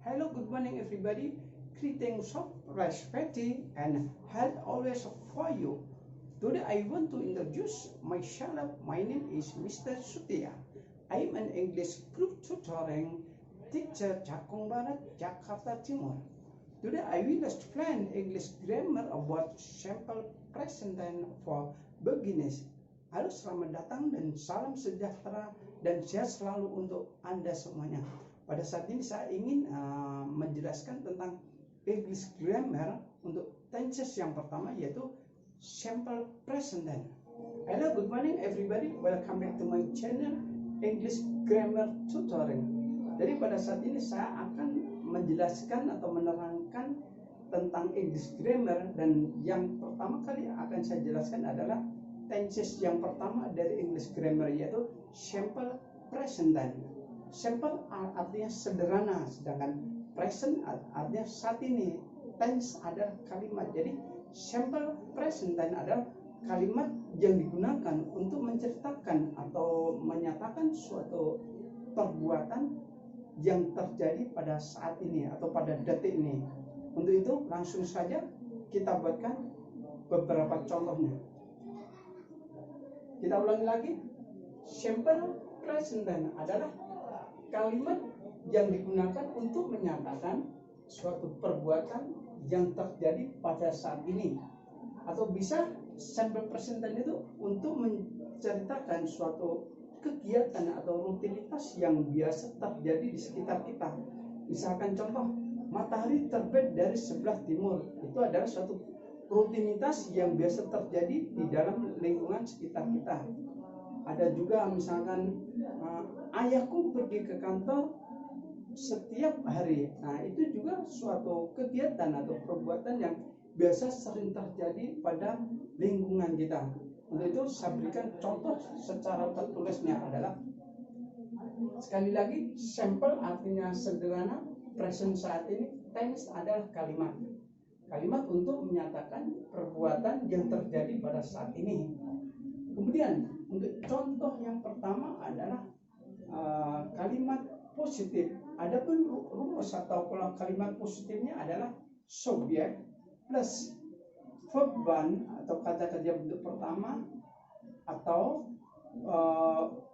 Hello, good morning everybody. Greetings of respect and health always for you. Today I want to introduce myself. My name is Mr. Sutia. I am an English group tutoring teacher Cakung Barat, Jakarta Timur. Today I will explain English grammar about simple present tense for beginners. Halo, selamat datang dan salam sejahtera dan sehat selalu untuk Anda semuanya. Pada saat ini saya ingin menjelaskan tentang English grammar untuk tenses yang pertama, yaitu simple present tense. Hello, good morning everybody. Welcome back to my channel English Grammar Tutoring. Jadi pada saat ini saya akan menjelaskan atau menerangkan tentang English grammar, dan yang pertama kali akan saya jelaskan adalah tenses yang pertama dari English grammar, yaitu simple present tense. Simple artinya sederhana, sedangkan present artinya saat ini. Tense adalah kalimat. Jadi simple present tense adalah kalimat yang digunakan untuk menceritakan atau menyatakan suatu perbuatan yang terjadi pada saat ini atau pada detik ini. Untuk itu langsung saja kita buatkan beberapa contohnya. Kita ulangi lagi. Simple present tense adalah kalimat yang digunakan untuk menyatakan suatu perbuatan yang terjadi pada saat ini, atau bisa simple present tense itu untuk menceritakan suatu kegiatan atau rutinitas yang biasa terjadi di sekitar kita. Misalkan contoh, matahari terbit dari sebelah timur, itu adalah suatu rutinitas yang biasa terjadi di dalam lingkungan sekitar kita. Ada juga misalkan ayahku pergi ke kantor setiap hari. Nah, itu juga suatu kegiatan atau perbuatan yang biasa sering terjadi pada lingkungan kita. Untuk itu saya berikan contoh secara tertulisnya adalah, sekali lagi, simple artinya sederhana, present saat ini, tense adalah kalimat. Kalimat untuk menyatakan perbuatan yang terjadi pada saat ini. Kemudian untuk contoh yang pertama adalah kalimat positif. Adapun rumus atau pola kalimat positifnya adalah subjek plus verb one atau kata kerja bentuk pertama, atau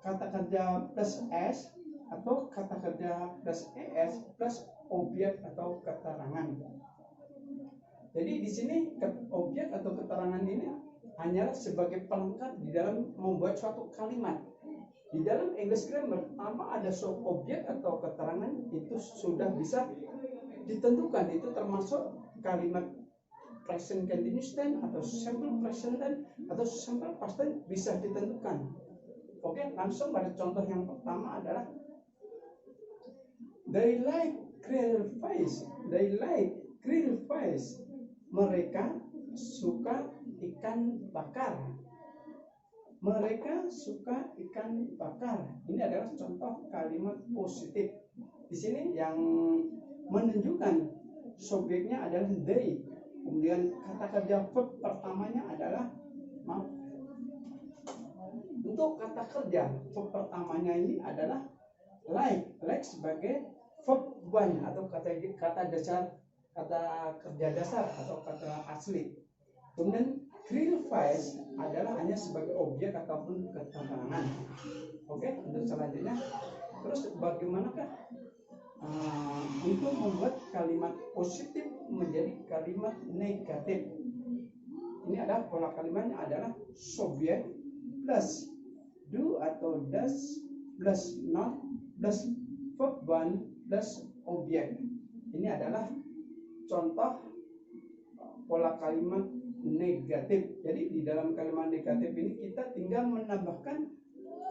kata kerja plus s, atau kata kerja plus es plus objek atau keterangan. Jadi di sini objek atau keterangan ini hanyalah sebagai pelengkap di dalam membuat suatu kalimat. Di dalam English grammar, tanpa ada objek atau keterangan, itu sudah bisa ditentukan. Itu termasuk kalimat present continuous tense atau simple present tense atau simple past tense bisa ditentukan. Oke, langsung pada contoh yang pertama adalah they like grilled fish. They like grilled fish. Mereka suka ikan bakar. Mereka suka ikan bakar. Ini adalah contoh kalimat positif. Di sini yang menunjukkan subjeknya adalah they. Kemudian kata kerja verb pertamanya adalah untuk kata kerja verb pertamanya ini adalah like. Like sebagai verb one atau kata dasar, kata kerja dasar atau kata asli. Kemudian grilled fish adalah hanya sebagai objek ataupun keterangan. Oke, untuk selanjutnya, terus bagaimanakah untuk membuat kalimat positif menjadi kalimat negatif? Ini adalah pola kalimatnya adalah subjek plus do atau does plus not plus verb one plus objek. Ini adalah contoh pola kalimat negatif. Jadi di dalam kalimat negatif ini kita tinggal menambahkan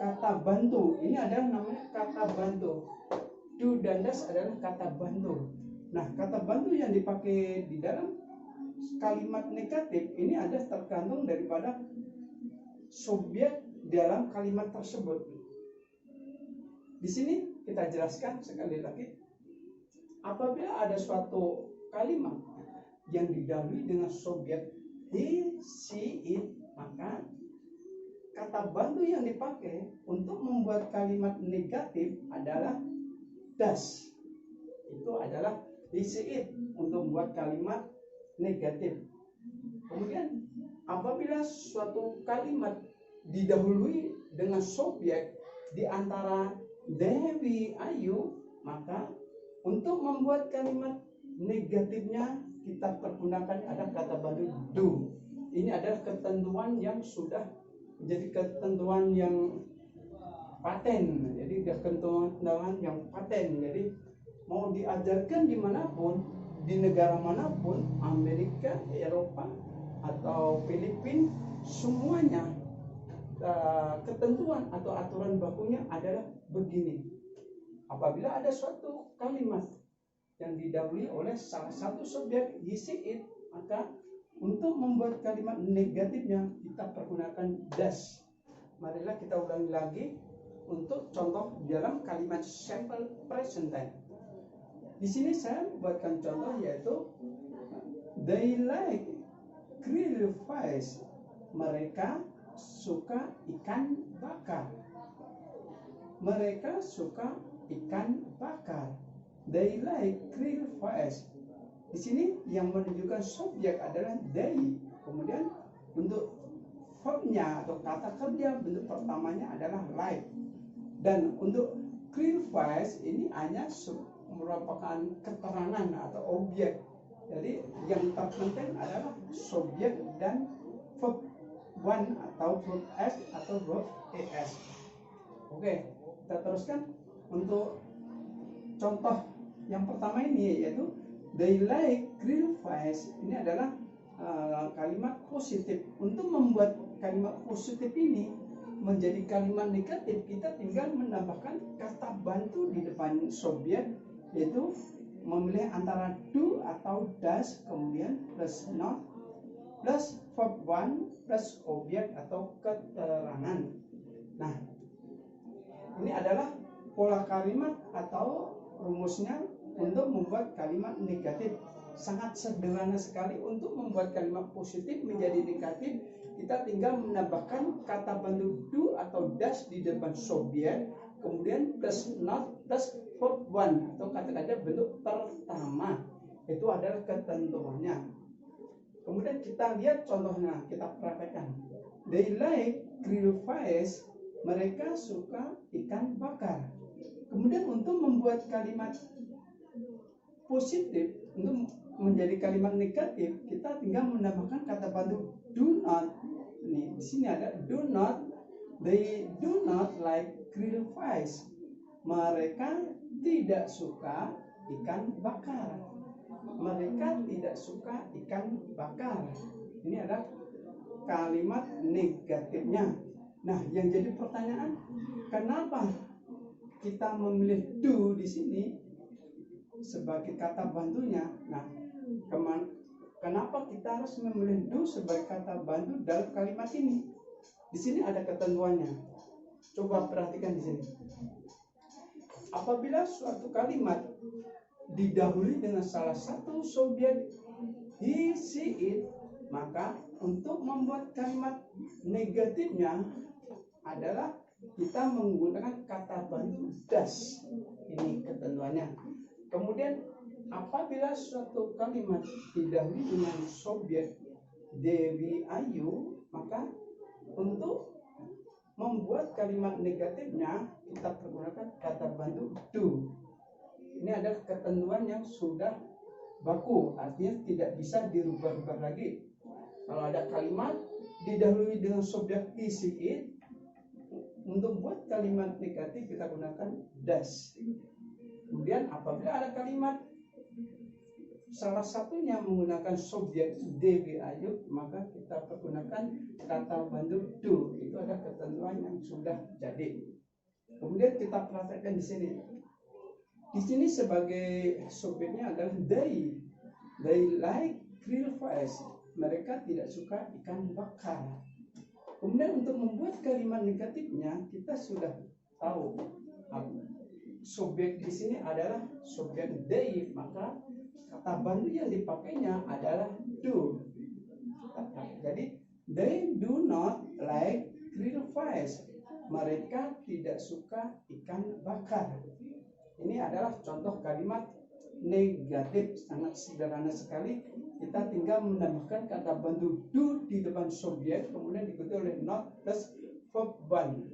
kata bantu. Ini adalah namanya kata bantu. Do dan does adalah kata bantu. Nah, kata bantu yang dipakai di dalam kalimat negatif ini ada tergantung daripada subjek dalam kalimat tersebut. Di sini kita jelaskan sekali lagi, apabila ada suatu kalimat yang didahului dengan subjek he, she, it, maka kata bantu yang dipakai untuk membuat kalimat negatif adalah does. Itu adalah isi it untuk membuat kalimat negatif. Kemudian apabila suatu kalimat didahului dengan subjek di antara Dewi Ayu, maka untuk membuat kalimat negatifnya kita pergunakan ada kata bantu do. Ini adalah ketentuan yang sudah menjadi ketentuan yang paten. Jadi ketentuan yang paten. Jadi mau diajarkan dimanapun, di negara manapun, Amerika, Eropa, atau Filipina, semuanya ketentuan atau aturan bakunya adalah begini. Apabila ada suatu kalimat yang didahului oleh salah satu subjek isi it, maka untuk membuat kalimat negatifnya kita pergunakan das. Marilah kita ulangi lagi untuk contoh dalam kalimat simple present tense. Di sini saya buatkan contoh yaitu they like grilled fish. Mereka suka ikan bakar. Mereka suka ikan bakar. They like grilled fish. Di sini yang menunjukkan subjek adalah they. Kemudian untuk verbnya atau kata kerja bentuk pertamanya adalah like. Dan untuk grilled fish ini hanya merupakan keterangan atau objek. Jadi yang terpenting adalah subjek dan verb one atau verb s atau verb es. Oke, kita teruskan untuk contoh yang pertama ini yaitu they like grilled fish. Ini adalah kalimat positif. Untuk membuat kalimat positif ini menjadi kalimat negatif, kita tinggal menambahkan kata bantu di depan subjek, yaitu memilih antara do atau does, kemudian plus not, plus verb one, plus objek atau keterangan. Nah, ini adalah pola kalimat atau rumusnya untuk membuat kalimat negatif. Sangat sederhana sekali. Untuk membuat kalimat positif menjadi negatif, kita tinggal menambahkan kata bantu do atau does di depan subjek, kemudian plus not, plus verb one atau kata-kata bentuk pertama. Itu adalah ketentuannya. Kemudian kita lihat contohnya, kita praktekkan. They like grilled fish. Mereka suka ikan bakar. Kemudian untuk membuat kalimat positif, untuk menjadi kalimat negatif, kita tinggal menambahkan kata bantu do not. Nih, di sini ada do not. They do not like grilled fish. Mereka tidak suka ikan bakar. Mereka tidak suka ikan bakar. Ini adalah kalimat negatifnya. Nah, yang jadi pertanyaan, kenapa kita memilih do di sini sebagai kata bantunya? Nah, kenapa kita harus memilih do sebagai kata bantu dalam kalimat ini? Di sini ada ketentuannya. Coba perhatikan di sini. Apabila suatu kalimat didahului dengan salah satu subjek he, she, it, maka untuk membuat kalimat negatifnya adalah kita menggunakan kata bantu does. Ini ketentuannya. Kemudian apabila suatu kalimat didahului dengan subjek Dewi Ayu, maka untuk membuat kalimat negatifnya kita menggunakan kata bantu do. Ini adalah ketentuan yang sudah baku, artinya tidak bisa dirubah-rubah lagi. Kalau ada kalimat didahului dengan subjek he, she, it, untuk membuat kalimat negatif kita gunakan does. Kemudian apabila ada kalimat salah satunya menggunakan subjek Dewi Ayu, maka kita pergunakan kata bantu do. Itu ada ketentuan yang sudah jadi. Kemudian kita praktekkan di sini. Di sini sebagai subjeknya adalah they. They like grilled fish. Mereka tidak suka ikan bakar. Kemudian untuk membuat kalimat negatifnya kita sudah tahu subjek di sini adalah subjek they, maka kata bantu yang dipakainya adalah do. Jadi they do not like grilled fish. Mereka tidak suka ikan bakar. Ini adalah contoh kalimat negatif, sangat sederhana sekali. Kita tinggal menambahkan kata bantu do di depan subjek, kemudian diikuti oleh not plus verb one.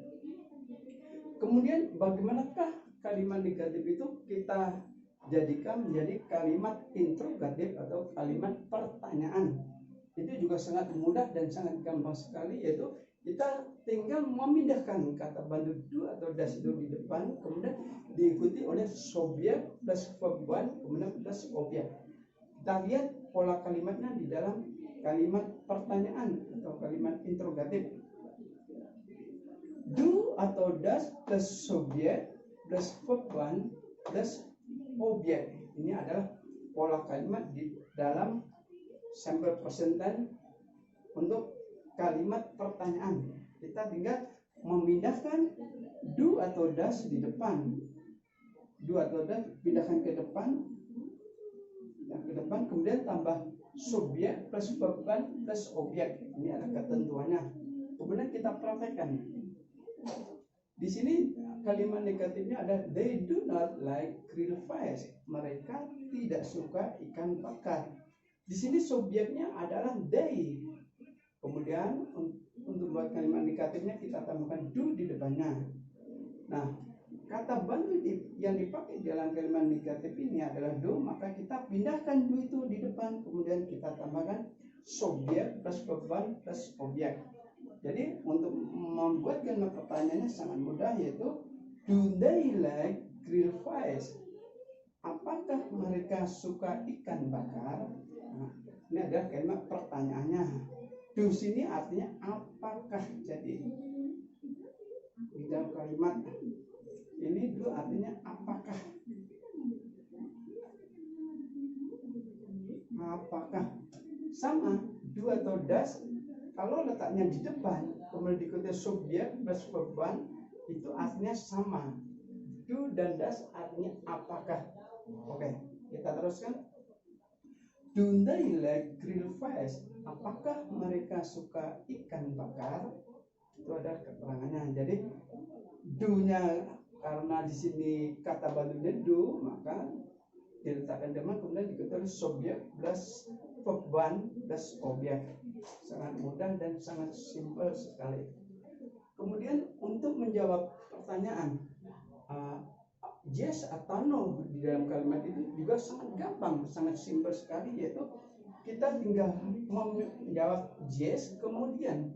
Kemudian bagaimanakah kalimat negatif itu kita jadikan menjadi kalimat interrogatif atau kalimat pertanyaan? Itu juga sangat mudah dan sangat gampang sekali, yaitu kita tinggal memindahkan kata bantu do atau das itu di depan, kemudian diikuti oleh subjek plus verb one, kemudian plus objek. Kita lihat pola kalimatnya di dalam kalimat pertanyaan atau kalimat interrogatif. Do atau does plus subjek plus verb one plus objek. Ini adalah pola kalimat di dalam sampel present tense untuk kalimat pertanyaan. Kita tinggal memindahkan do atau does di depan. Do atau does pindahkan ke depan, kemudian tambah subjek plus verb one plus objek. Ini adalah ketentuannya. Kemudian kita praktekkan. Di sini kalimat negatifnya ada they do not like grilled fish. Mereka tidak suka ikan bakar. Di sini subjeknya adalah they. Kemudian untuk buat kalimat negatifnya kita tambahkan do di depannya. Nah, kata bantu yang dipakai dalam kalimat negatif ini adalah do, maka kita pindahkan do itu di depan, kemudian kita tambahkan subjek plus verb one plus objek. Jadi untuk membuat kalimat pertanyaannya sangat mudah, yaitu do they like grilled fish? Apakah mereka suka ikan bakar? Nah, ini adalah kalimat pertanyaannya. Do sini artinya apakah. Jadi di dalam kalimat ini do artinya apakah. Apakah sama do atau does kalau letaknya di depan kemudian diikuti subjek plus verb one, itu artinya sama. Do dan does artinya apakah. Oke, kita teruskan. Do they like grilled fish? Apakah mereka suka ikan bakar? Itu ada keterangannya. Jadi do-nya karena di sini kata bantunya do, maka diletakkan depan kemudian diikuti oleh subjek plus verb one plus objek. Sangat mudah dan sangat simpel sekali. Kemudian untuk menjawab pertanyaan yes atau no di dalam kalimat itu juga sangat gampang, sangat simpel sekali, yaitu kita tinggal menjawab yes kemudian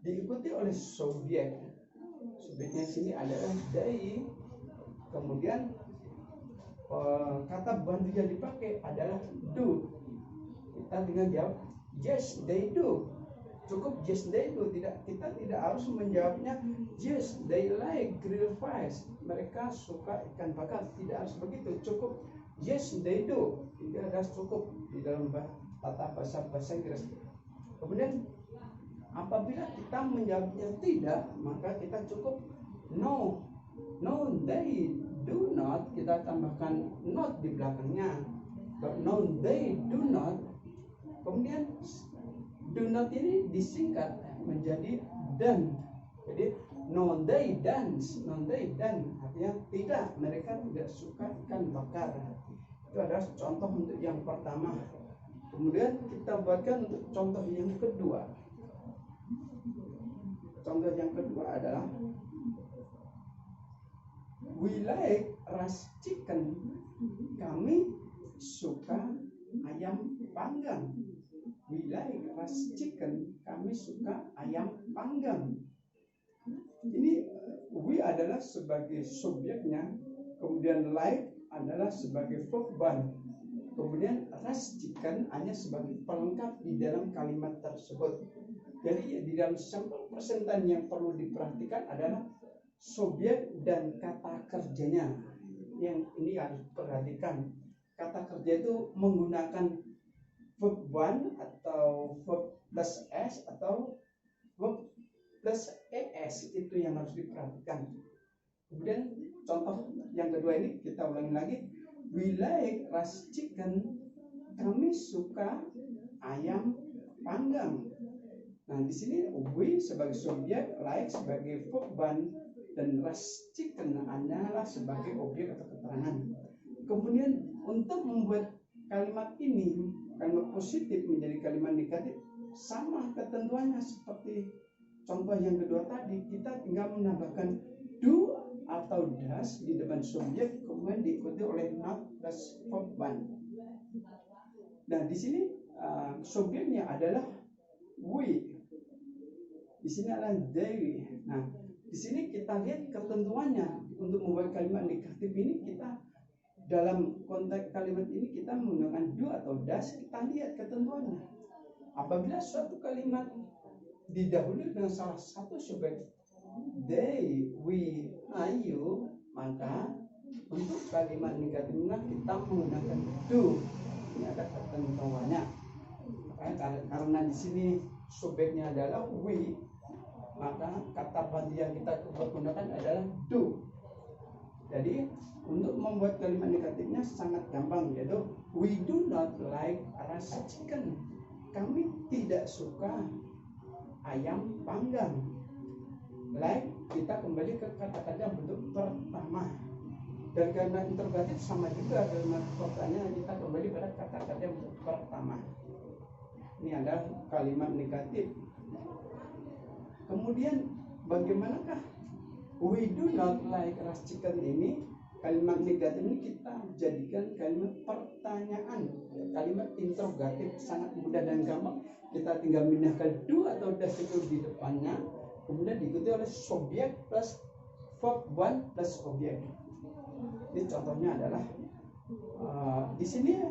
diikuti oleh subjek. Subjeknya sini adalah they. Kemudian kata bantu yang dipakai adalah do. Kita tinggal jawab yes they do. Cukup yes they do, kita tidak harus menjawabnya yes they like grilled fish. Mereka suka ikan bakar, tidak harus begitu. Cukup yes they do. Itu adalah cukup di dalam tata bahasa Inggris. Kemudian apabila kita menjawabnya tidak, maka kita cukup no they do not. Kita tambahkan not di belakangnya. No they do not. Kemudian do not ini disingkat menjadi dan. Jadi no they dance, artinya tidak, mereka tidak suka ikan bakar. Itu adalah contoh untuk yang pertama. Kemudian kita buatkan untuk contoh yang kedua. Contoh yang kedua adalah we like roast chicken. Kami suka ayam panggang. We like roast chicken. Kami suka ayam panggang. Ini we adalah sebagai subjeknya, kemudian like adalah sebagai verb one, kemudian roast chicken hanya sebagai pelengkap di dalam kalimat tersebut. Jadi di dalam sampel present tense yang perlu diperhatikan adalah subjek dan kata kerjanya. Yang ini harus perhatikan. Kata kerja itu menggunakan verb one atau verb plus s atau verb plus es, itu yang harus diperhatikan. Kemudian contoh yang kedua ini kita ulangi lagi. We like roast chicken. Kami suka ayam panggang. Nah, di sini we sebagai subjek, like sebagai verb one, dan roast chicken hanyalah sebagai objek atau keterangan. Kemudian untuk membuat kalimat ini, kalimat positif menjadi kalimat negatif, sama ketentuannya seperti contoh yang kedua tadi. Kita tinggal menambahkan do atau does di depan subjek, kemudian diikuti oleh not plus verb one. Nah, di sini subjeknya adalah we. Di sini adalah they. Nah, di sini kita lihat ketentuannya untuk membuat kalimat negatif ini. Kita dalam konteks kalimat ini kita menggunakan do atau does. Kita lihat ketentuannya. Apabila suatu kalimat didahului dengan salah satu subjek they, we, you, maka untuk kalimat negatifnya kita menggunakan do. Ini ada ketentuannya. Karena di sini subjeknya adalah we, maka kata bantu yang kita gunakan adalah do. Jadi untuk membuat kalimat negatifnya sangat gampang, yaitu we do not like roast chicken. Kami tidak suka ayam panggang. Like, kita kembali ke kata-kata bentuk pertama. Dan karena interrogatif sama juga kalimat pertanyaan, kita kembali pada kata-kata bentuk pertama. Ini adalah kalimat negatif. Kemudian bagaimanakah we do not like roast chicken ini? Kalimat negatif ini kita jadikan kalimat pertanyaan, kalimat interrogatif, sangat mudah dan gampang. Kita tinggal pindahkan do atau does itu di depannya, kemudian diikuti oleh subjek plus verb one plus objek. Ini contohnya adalah di sini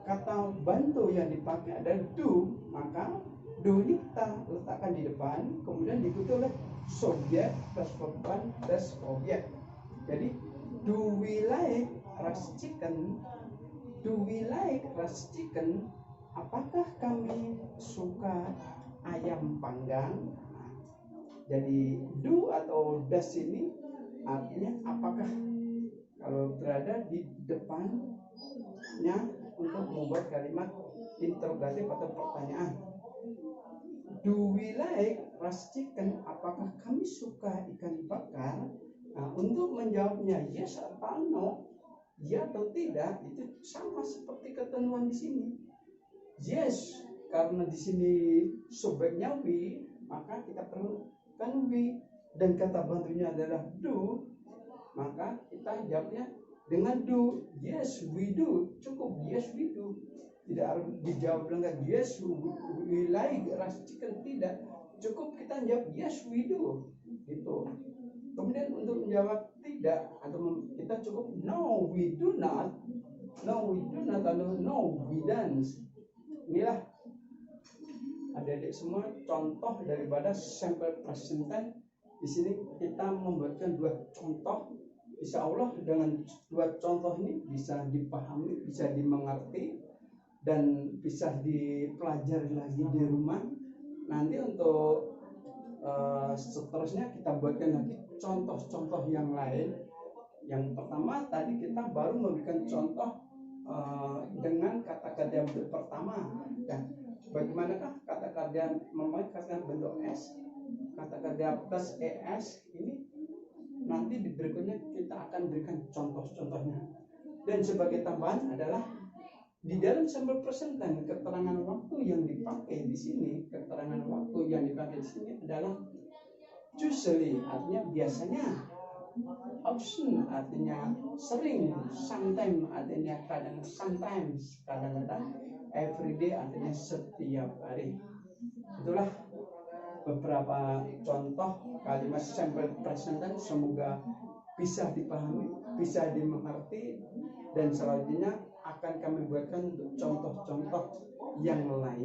kata bantu yang dipakai adalah do, maka do ini kita letakkan di depan, kemudian diikuti oleh subjek plus verb one plus objek. Jadi do we like roast chicken? Do we like roast chicken? Apakah kami suka ayam panggang? Jadi do atau does ini artinya apakah, kalau berada di depannya untuk membuat kalimat interrogatif atau pertanyaan. Do we like roast chicken? Apakah kami suka ikan bakar? Nah, untuk menjawabnya yes atau no, ya atau tidak, itu sama seperti ketentuan di sini. Yes, karena di sini subjeknya we, maka kita perlukan we, dan kata bantunya adalah do, maka kita jawabnya dengan do. Yes, we do. Cukup yes, we do. Tidak harus dijawab dengan yes, we like roast chicken. Tidak. Cukup kita jawab yes, we do. Gitu. Kemudian untuk menjawab tidak, atau kita cukup no, we do not. No, we do not, atau no, we don't. Inilah adik-adik semua contoh daripada sample present tense. Di sini kita membuatkan dua contoh. Insya Allah dengan dua contoh ini bisa dipahami, bisa dimengerti, dan bisa dipelajari lagi di rumah. Nanti untuk seterusnya kita buatkan lagi contoh-contoh yang lain. Yang pertama tadi kita baru memberikan contoh dengan kata-kata yang bentuk pertama. Dan bagaimanakah kata-kata yang memakai bentuk S, kata-kata plus ES ini nanti di berikutnya kita akan berikan contoh-contohnya. Dan sebagai tambahan adalah di dalam sample present tense, keterangan waktu yang dipakai di sini, adalah usually, artinya biasanya, often artinya sering, sometimes artinya kadang, sometimes kadang-kadang, everyday artinya setiap hari. Itulah beberapa contoh kalimat sample present tense. Semoga bisa dipahami, bisa dimengerti, dan selanjutnya akan kami buatkan untuk contoh-contoh yang lain.